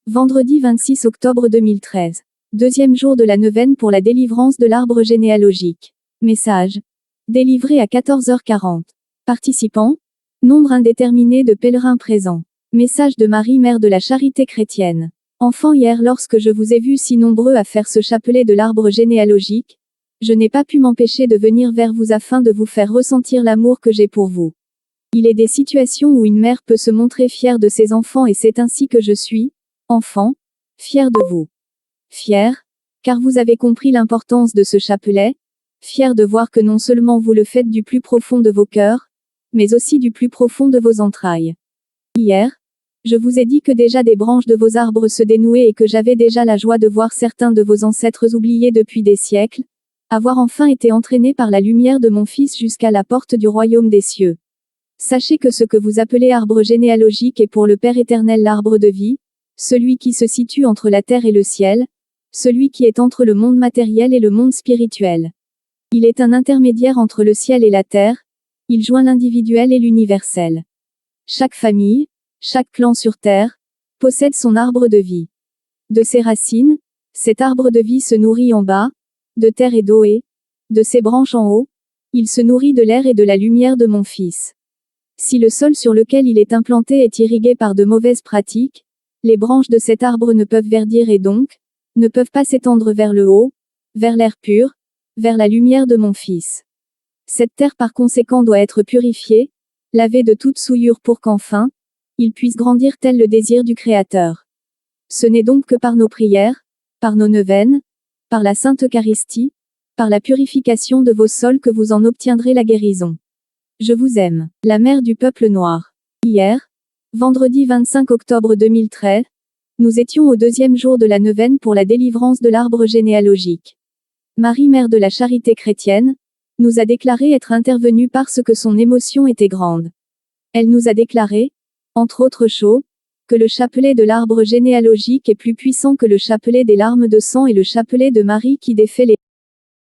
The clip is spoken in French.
Vendredi 26 octobre 2013. Deuxième jour de la neuvaine pour la délivrance de l'arbre généalogique. Message. Délivré à 14h40. Participants. Nombre indéterminé de pèlerins présents. Message de Marie, mère de la charité chrétienne. Enfant, hier lorsque je vous ai vus si nombreux à faire ce chapelet de l'arbre généalogique, je n'ai pas pu m'empêcher de venir vers vous afin de vous faire ressentir l'amour que j'ai pour vous. Il est des situations où une mère peut se montrer fière de ses enfants et c'est ainsi que je suis, enfant, fier de vous. Fier, car vous avez compris l'importance de ce chapelet, fier de voir que non seulement vous le faites du plus profond de vos cœurs, mais aussi du plus profond de vos entrailles. Hier, je vous ai dit que déjà des branches de vos arbres se dénouaient et que j'avais déjà la joie de voir certains de vos ancêtres oubliés depuis des siècles, avoir enfin été entraînés par la lumière de mon Fils jusqu'à la porte du royaume des cieux. Sachez que ce que vous appelez arbre généalogique est pour le Père éternel l'arbre de vie, celui qui se situe entre la terre et le ciel, celui qui est entre le monde matériel et le monde spirituel. Il est un intermédiaire entre le ciel et la terre, il joint l'individuel et l'universel. Chaque famille, chaque clan sur terre, possède son arbre de vie. De ses racines, cet arbre de vie se nourrit en bas, de terre et d'eau et, de ses branches en haut, il se nourrit de l'air et de la lumière de mon Fils. Si le sol sur lequel il est implanté est irrigué par de mauvaises pratiques, les branches de cet arbre ne peuvent verdir et donc, ne peuvent pas s'étendre vers le haut, vers l'air pur, vers la lumière de mon Fils. Cette terre par conséquent doit être purifiée, lavée de toute souillure pour qu'enfin, il puisse grandir tel le désir du Créateur. Ce n'est donc que par nos prières, par nos neuvaines, par la Sainte Eucharistie, par la purification de vos sols que vous en obtiendrez la guérison. Je vous aime, la mère du peuple noir. Hier, vendredi 25 octobre 2013, nous étions au deuxième jour de la neuvaine pour la délivrance de l'arbre généalogique. Marie, mère de la charité chrétienne, nous a déclaré être intervenue parce que son émotion était grande. Elle nous a déclaré, entre autres choses, que le chapelet de l'arbre généalogique est plus puissant que le chapelet des larmes de sang et le chapelet de Marie qui défait les